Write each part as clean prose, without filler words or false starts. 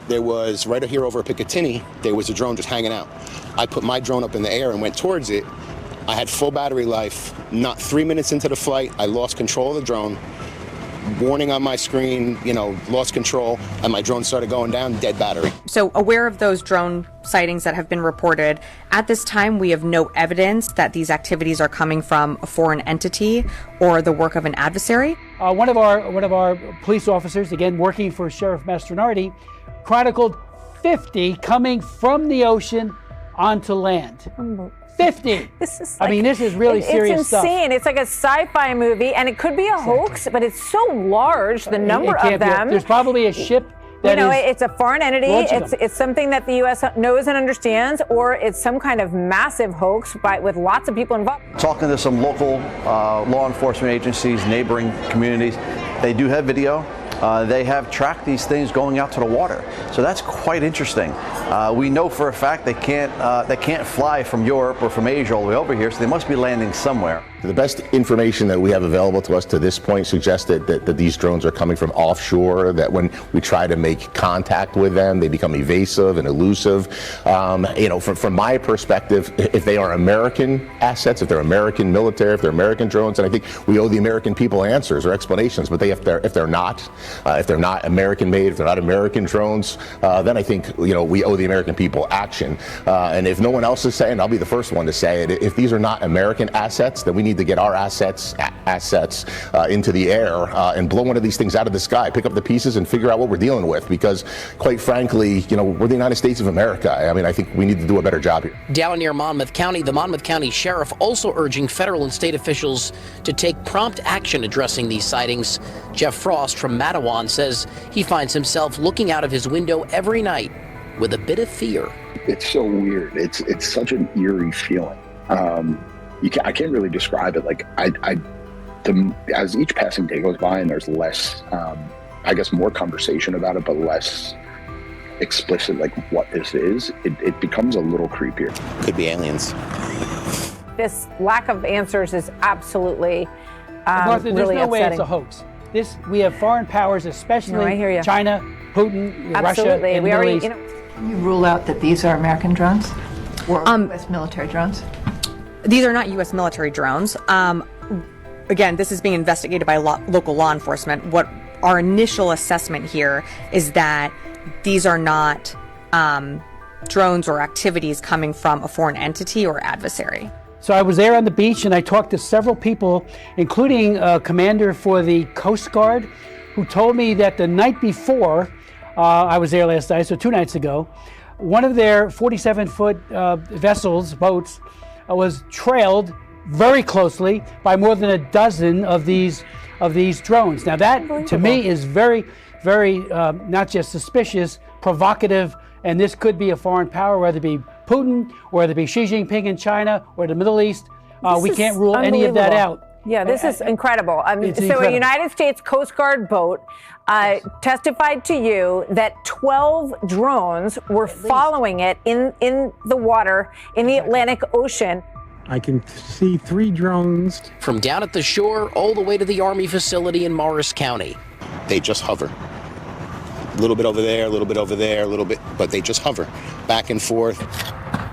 there was, right here over Picatinny, there was a drone just hanging out. I put my drone up in the air and went towards it. I had full battery life. Not 3 minutes into the flight, I lost control of the drone. Warning on my screen, lost control, and my drone started going down, dead battery. So aware of those drone sightings that have been reported, at this time we have no evidence that these activities are coming from a foreign entity or the work of an adversary. One of our police officers, again working for Sheriff Mastronardi, chronicled 50 coming from the ocean onto land. 50. This is this is really serious stuff. It's insane. It's like a sci-fi movie, and it could be a hoax, but it's so large, the number of them. There's probably a ship that it's a foreign entity. It's something that the U.S. knows and understands, or it's some kind of massive hoax with lots of people involved. Talking to some local law enforcement agencies, neighboring communities, they do have video. They have tracked these things going out to the water, so that's quite interesting. We know for a fact they can't fly from Europe or from Asia all the way over here, so they must be landing somewhere. The best information that we have available to us to this point suggests that these drones are coming from offshore, that when we try to make contact with them, they become evasive and elusive. From my perspective, if they are American assets, if they're American military, if they're American drones, and I think we owe the American people answers or explanations, but if they're not American made, if they're not American drones, then I think we owe the American people action. And if no one else is saying, I'll be the first one to say it. If these are not American assets, then we need to get our assets into the air and blow one of these things out of the sky, pick up the pieces and figure out what we're dealing with, because quite frankly, we're the United States of America. I think we need to do a better job here. Down near Monmouth County, the Monmouth County Sheriff also urging federal and state officials to take prompt action addressing these sightings. Jeff Frost from Matawan says he finds himself looking out of his window every night with a bit of fear. It's so weird. It's such an eerie feeling. I can't really describe it. As each passing day goes by and there's less, more conversation about it, but less explicit, what this is, it becomes a little creepier. Could be aliens. This lack of answers is absolutely Martha, there's really no way upsetting. it's a hoax. We have foreign powers, especially China, Putin, Russia, and the Middle East. Can you rule out that these are American drones or U.S. military drones? These are not U.S. military drones. Again, this is being investigated by local law enforcement. What our initial assessment here is that these are not drones or activities coming from a foreign entity or adversary. So I was there on the beach and I talked to several people, including a commander for the Coast Guard, who told me that the night before, I was there last night, so 2 nights ago, one of their 47-foot boats, was trailed very closely by more than a dozen of these drones. Now that, to me, is very, very not just suspicious, provocative, and this could be a foreign power, whether it be Putin, or whether it be Xi Jinping in China, or the Middle East. We can't rule any of that out. Yeah, this is incredible. So a United States Coast Guard boat testified to you that 12 drones were following it in the water in the Atlantic Ocean. I can see 3 drones. From down at the shore all the way to the Army facility in Morris County. They just hover. A little bit over there, a little bit over there, a little bit, but they just hover back and forth.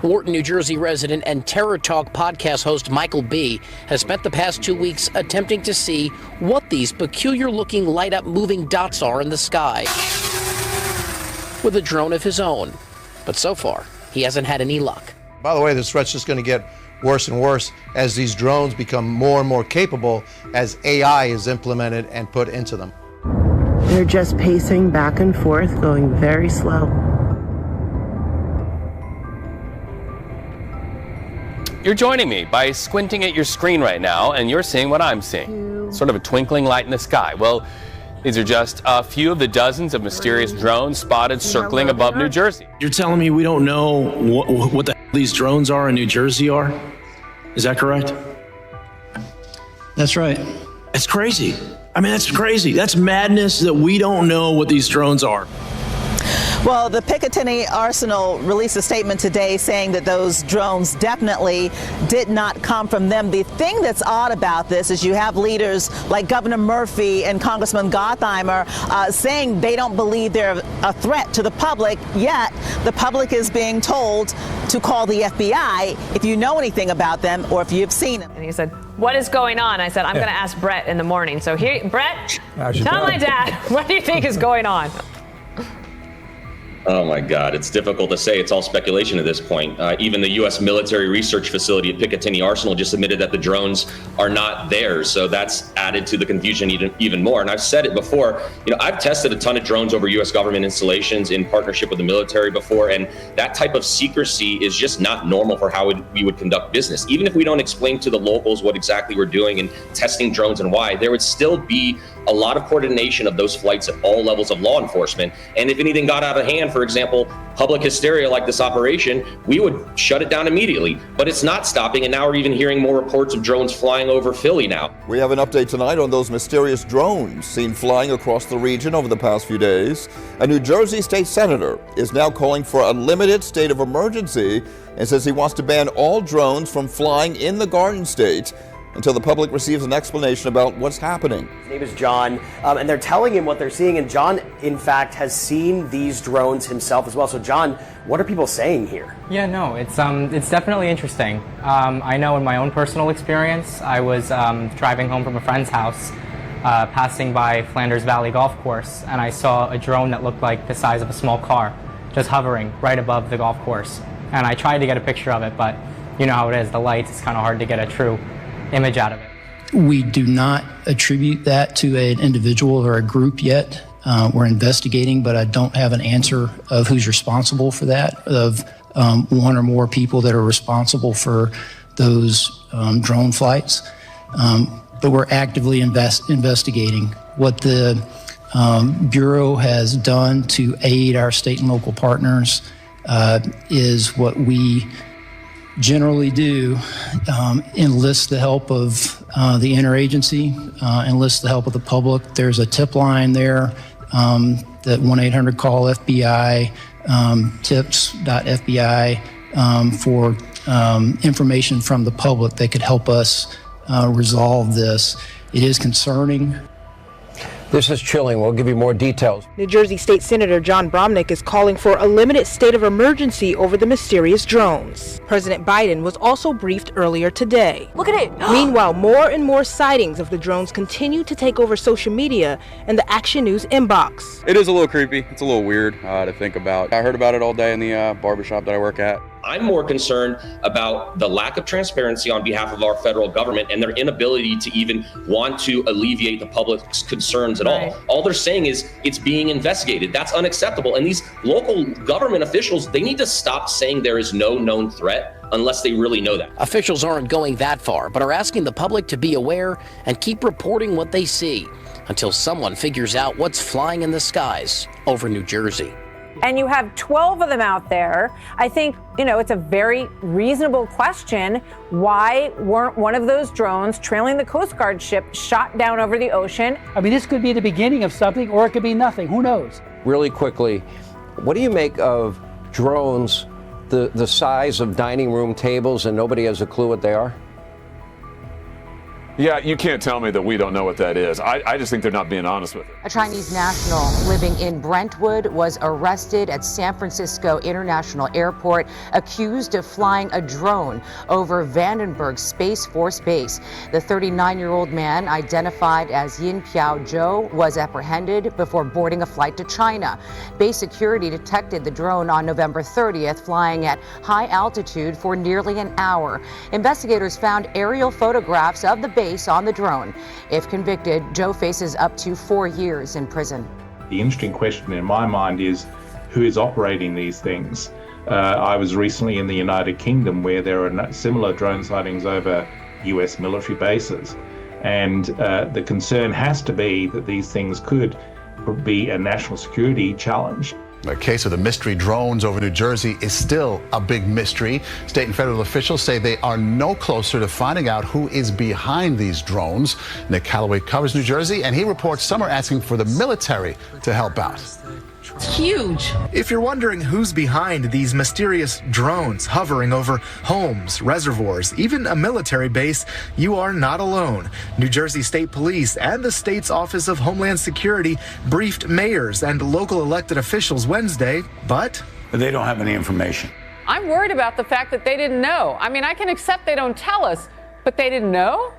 Wharton, New Jersey resident and Terror Talk podcast host Michael B. has spent the past 2 weeks attempting to see what these peculiar-looking light-up moving dots are in the sky with a drone of his own. But so far, he hasn't had any luck. By the way, this threat's just going to get worse and worse as these drones become more and more capable as AI is implemented and put into them. They're just pacing back and forth, going very slow. You're joining me by squinting at your screen right now, and you're seeing what I'm seeing. Sort of a twinkling light in the sky. Well, these are just a few of the dozens of mysterious drones spotted circling above New Jersey. You're telling me we don't know what the hell these drones are in New Jersey are? Is that correct? That's right. That's crazy. That's crazy. That's madness that we don't know what these drones are. Well, the Picatinny Arsenal released a statement today saying that those drones definitely did not come from them. The thing that's odd about this is you have leaders like Governor Murphy and Congressman Gottheimer saying they don't believe they're a threat to the public, yet the public is being told to call the FBI if you know anything about them or if you've seen them. And he said, "What is going on?" I said, "I'm going to ask Brett in the morning." So here, Brett, tell my dad, what do you think is going on? Oh my God, it's difficult to say. It's all speculation at this point. Even the U.S. military research facility at Picatinny Arsenal just admitted that the drones are not theirs. So that's added to the confusion even more. And I've said it before, I've tested a ton of drones over U.S. government installations in partnership with the military before. And that type of secrecy is just not normal for how we would conduct business. Even if we don't explain to the locals what exactly we're doing and testing drones and why, there would still be a lot of coordination of those flights at all levels of law enforcement. And if anything got out of hand, for example, public hysteria like this operation, we would shut it down immediately. But it's not stopping, and now we're even hearing more reports of drones flying over Philly now. We have an update tonight on those mysterious drones seen flying across the region over the past few days. A New Jersey state senator is now calling for a limited state of emergency and says he wants to ban all drones from flying in the Garden State until the public receives an explanation about what's happening. His name is John, and they're telling him what they're seeing, and John, in fact, has seen these drones himself as well. So, John, what are people saying here? Yeah, no, it's definitely interesting. I know in my own personal experience, I was driving home from a friend's house, passing by Flanders Valley Golf Course, and I saw a drone that looked like the size of a small car, just hovering right above the golf course. And I tried to get a picture of it, but you know how it is, the lights, it's kind of hard to get a true image out of it. We do not attribute that to an individual or a group yet. We're investigating, but I don't have an answer of who's responsible for that, of one or more people that are responsible for those drone flights. But we're actively investigating. What the Bureau has done to aid our state and local partners is what we generally do, enlist the help of the interagency, enlist the help of the public. There's a tip line there, that 1-800-CALL FBI, tips.fbi, for information from the public that could help us resolve this. It is concerning. This is chilling. We'll give you more details. New Jersey State Senator John Bromnick is calling for a limited state of emergency over the mysterious drones. President Biden was also briefed earlier today. Look at it. Meanwhile, more and more sightings of the drones continue to take over social media and the Action News inbox. It is a little creepy. It's a little weird to think about. I heard about it all day in the barbershop that I work at. I'm more concerned about the lack of transparency on behalf of our federal government and their inability to even want to alleviate the public's concerns at all. All they're saying is it's being investigated. That's unacceptable. And these local government officials, they need to stop saying there is no known threat unless they really know that. Officials aren't going that far, but are asking the public to be aware and keep reporting what they see until someone figures out what's flying in the skies over New Jersey. And you have 12 of them out there. I think, it's a very reasonable question. Why weren't one of those drones trailing the Coast Guard ship shot down over the ocean? I mean, this could be the beginning of something, or it could be nothing. Who knows? Really quickly, what do you make of drones the size of dining room tables and nobody has a clue what they are? Yeah, you can't tell me that we don't know what that is. I just think they're not being honest with it. A Chinese national living in Brentwood was arrested at San Francisco International Airport, accused of flying a drone over Vandenberg Space Force Base. The 39-year-old man, identified as Yin Piao Zhou, was apprehended before boarding a flight to China. Base security detected the drone on November 30th, flying at high altitude for nearly an hour. Investigators found aerial photographs of the base on the drone. If convicted, Joe faces up to 4 years in prison. The interesting question in my mind is who is operating these things. I was recently in the United Kingdom where there are similar drone sightings over US military bases. And the concern has to be that these things could be a national security challenge. The case of the mystery drones over New Jersey is still a big mystery. State and federal officials say they are no closer to finding out who is behind these drones. Nick Calloway covers New Jersey, and he reports some are asking for the military to help out. It's huge. If you're wondering who's behind these mysterious drones hovering over homes, reservoirs, even a military base, you are not alone. New Jersey State Police and the state's Office of Homeland Security briefed mayors and local elected officials Wednesday, but they don't have any information. I'm worried about the fact that they didn't know. I mean, I can accept they don't tell us, but they didn't know?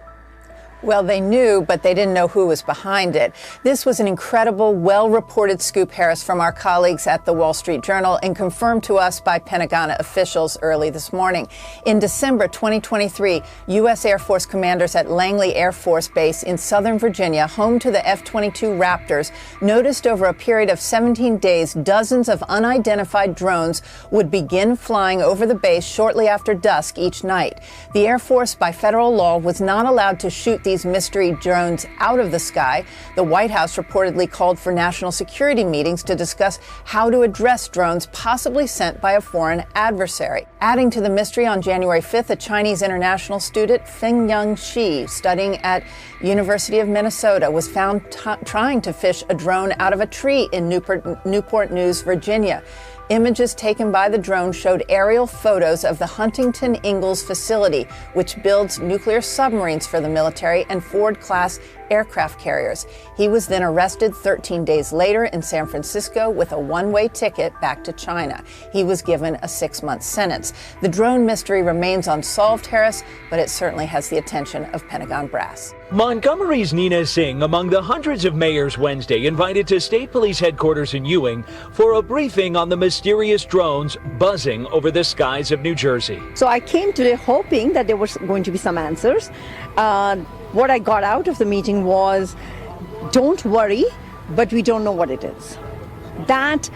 Well, they knew, but they didn't know who was behind it. This was an incredible, well-reported scoop, Harris, from our colleagues at the Wall Street Journal and confirmed to us by Pentagon officials early this morning. In December 2023, U.S. Air Force commanders at Langley Air Force Base in Southern Virginia, home to the F-22 Raptors, noticed over a period of 17 days, dozens of unidentified drones would begin flying over the base shortly after dusk each night. The Air Force, by federal law, was not allowed to shoot these mystery drones out of the sky. The White House reportedly called for national security meetings to discuss how to address drones possibly sent by a foreign adversary. Adding to the mystery, on January 5th, a Chinese international student, Feng-Young Shi, studying at University of Minnesota, was found trying to fish a drone out of a tree in Newport News, Virginia. Images taken by the drone showed aerial photos of the Huntington Ingalls facility, which builds nuclear submarines for the military and Ford-class aircraft carriers. He was then arrested 13 days later in San Francisco with a one-way ticket back to China. He was given a 6-month sentence. The drone mystery remains unsolved, Harris, but it certainly has the attention of Pentagon brass. Montgomery's Nina Singh among the hundreds of mayors Wednesday invited to State Police headquarters in Ewing for a briefing on the mysterious drones buzzing over the skies of New Jersey. So I came today hoping that there was going to be some answers. What I got out of the meeting was, don't worry, but we don't know what it is. That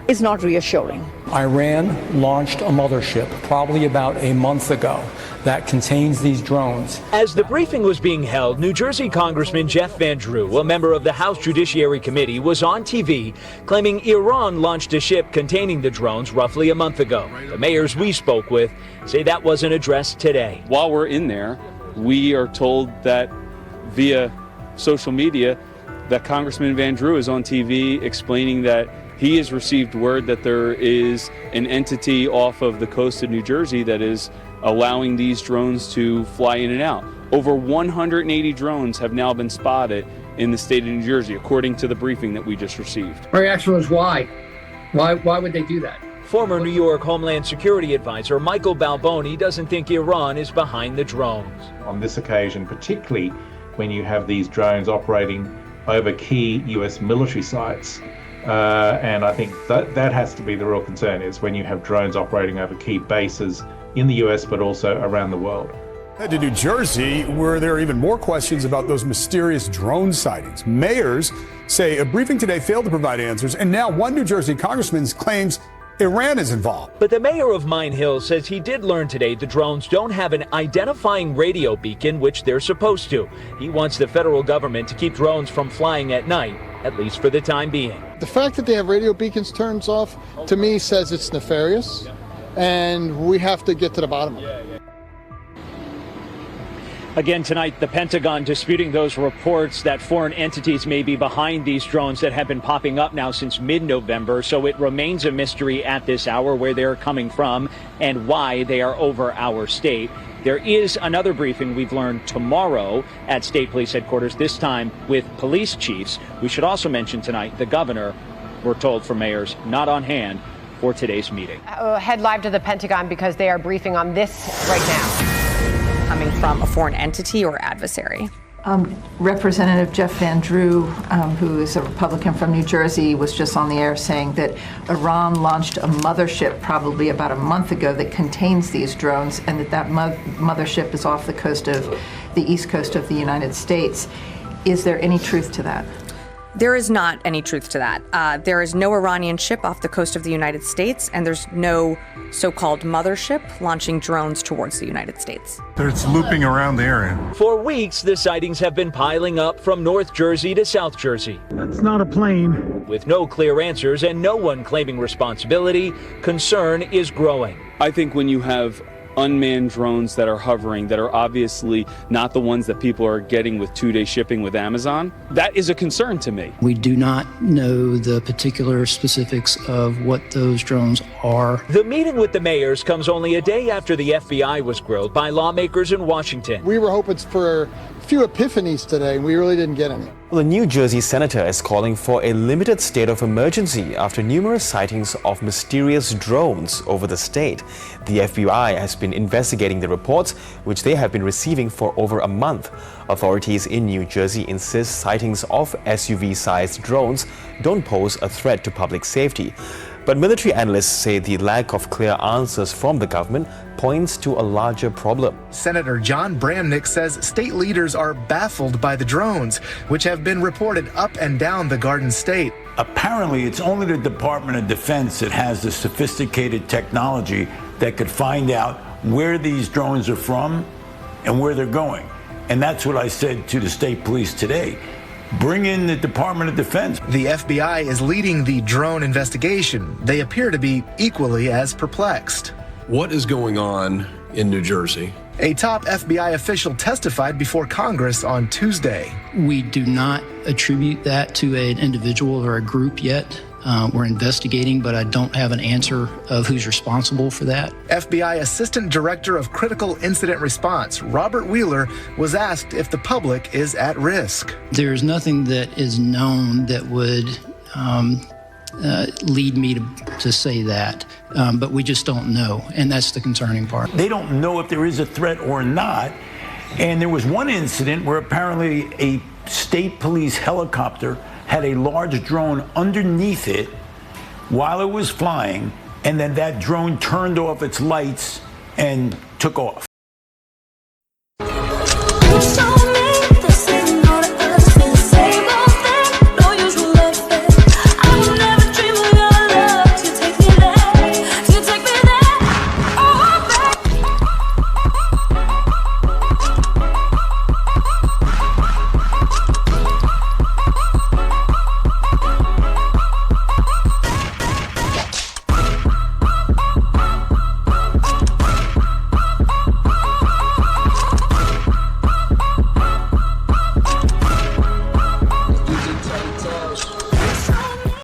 is not reassuring. Iran launched a mothership probably about a month ago that contains these drones. As the briefing was being held, New Jersey Congressman Jeff Van Drew, a member of the House Judiciary Committee, was on TV claiming Iran launched a ship containing the drones roughly a month ago. The mayors we spoke with say that wasn't addressed today. While we're in there, we are told that via social media that Congressman Van Drew is on TV explaining that he has received word that there is an entity off of the coast of New Jersey that is allowing these drones to fly in and out. Over 180 drones have now been spotted in the state of New Jersey, according to the briefing that we just received. My reaction was why? Why would they do that? Former New York Homeland Security Advisor Michael Balboni doesn't think Iran is behind the drones. On this occasion, particularly when you have these drones operating over key U.S. military sites, and I think that has to be the real concern, is when you have drones operating over key bases in the U.S. but also around the world. Head to New Jersey, where there are even more questions about those mysterious drone sightings. Mayors say a briefing today failed to provide answers, and now one New Jersey congressman claims Iran is involved. But the mayor of Mine Hill says he did learn today the drones don't have an identifying radio beacon, which they're supposed to. He wants the federal government to keep drones from flying at night, at least for the time being. The fact that they have radio beacons turned off, to me, says it's nefarious, and we have to get to the bottom of it. Again tonight, the Pentagon disputing those reports that foreign entities may be behind these drones that have been popping up now since mid-November. So it remains a mystery at this hour where they're coming from and why they are over our state. There is another briefing we've learned tomorrow at State Police headquarters, this time with police chiefs. We should also mention tonight the governor, we're told from mayors, not on hand for today's meeting. Head live to the Pentagon because they are briefing on this right now. Coming from a foreign entity or adversary? Representative Jeff Van Drew, who is a Republican from New Jersey, was just on the air saying that Iran launched a mothership probably about a month ago that contains these drones, and that mothership is off the coast of the east coast of the United States. Is there any truth to that? There is not any truth to that. There is no Iranian ship off the coast of the United States, and there's no so-called mothership launching drones towards the United States. It's looping around the area. For weeks, the sightings have been piling up from North Jersey to South Jersey. That's not a plane. With no clear answers and no one claiming responsibility, concern is growing. I think when you have unmanned drones that are hovering that are obviously not the ones that people are getting with 2-day shipping with Amazon, that is a concern to me. We do not know the particular specifics of what those drones are. The meeting with the mayors comes only a day after the FBI was grilled by lawmakers in Washington. We were hoping for a few epiphanies today, and we really didn't get any. Well, a New Jersey senator is calling for a limited state of emergency after numerous sightings of mysterious drones over the state. The FBI has been investigating the reports, which they have been receiving for over a month. Authorities in New Jersey insist sightings of SUV-sized drones don't pose a threat to public safety. But military analysts say the lack of clear answers from the government points to a larger problem. Senator John Bramnick says state leaders are baffled by the drones, which have been reported up and down the Garden State. Apparently, it's only the Department of Defense that has the sophisticated technology that could find out where these drones are from and where they're going. And that's what I said to the state police today. Bring in the Department of Defense. The FBI is leading the drone investigation. They appear to be equally as perplexed. What is going on in New Jersey? A top FBI official testified before Congress on Tuesday. We do not attribute that to an individual or a group yet. We're investigating, but I don't have an answer of who's responsible for that. FBI Assistant Director of Critical Incident Response, Robert Wheeler, was asked if the public is at risk. There's nothing that is known that would lead me to say that, but we just don't know, and that's the concerning part. They don't know if there is a threat or not, and there was one incident where apparently a state police helicopter had a large drone underneath it while it was flying, and then that drone turned off its lights and took off.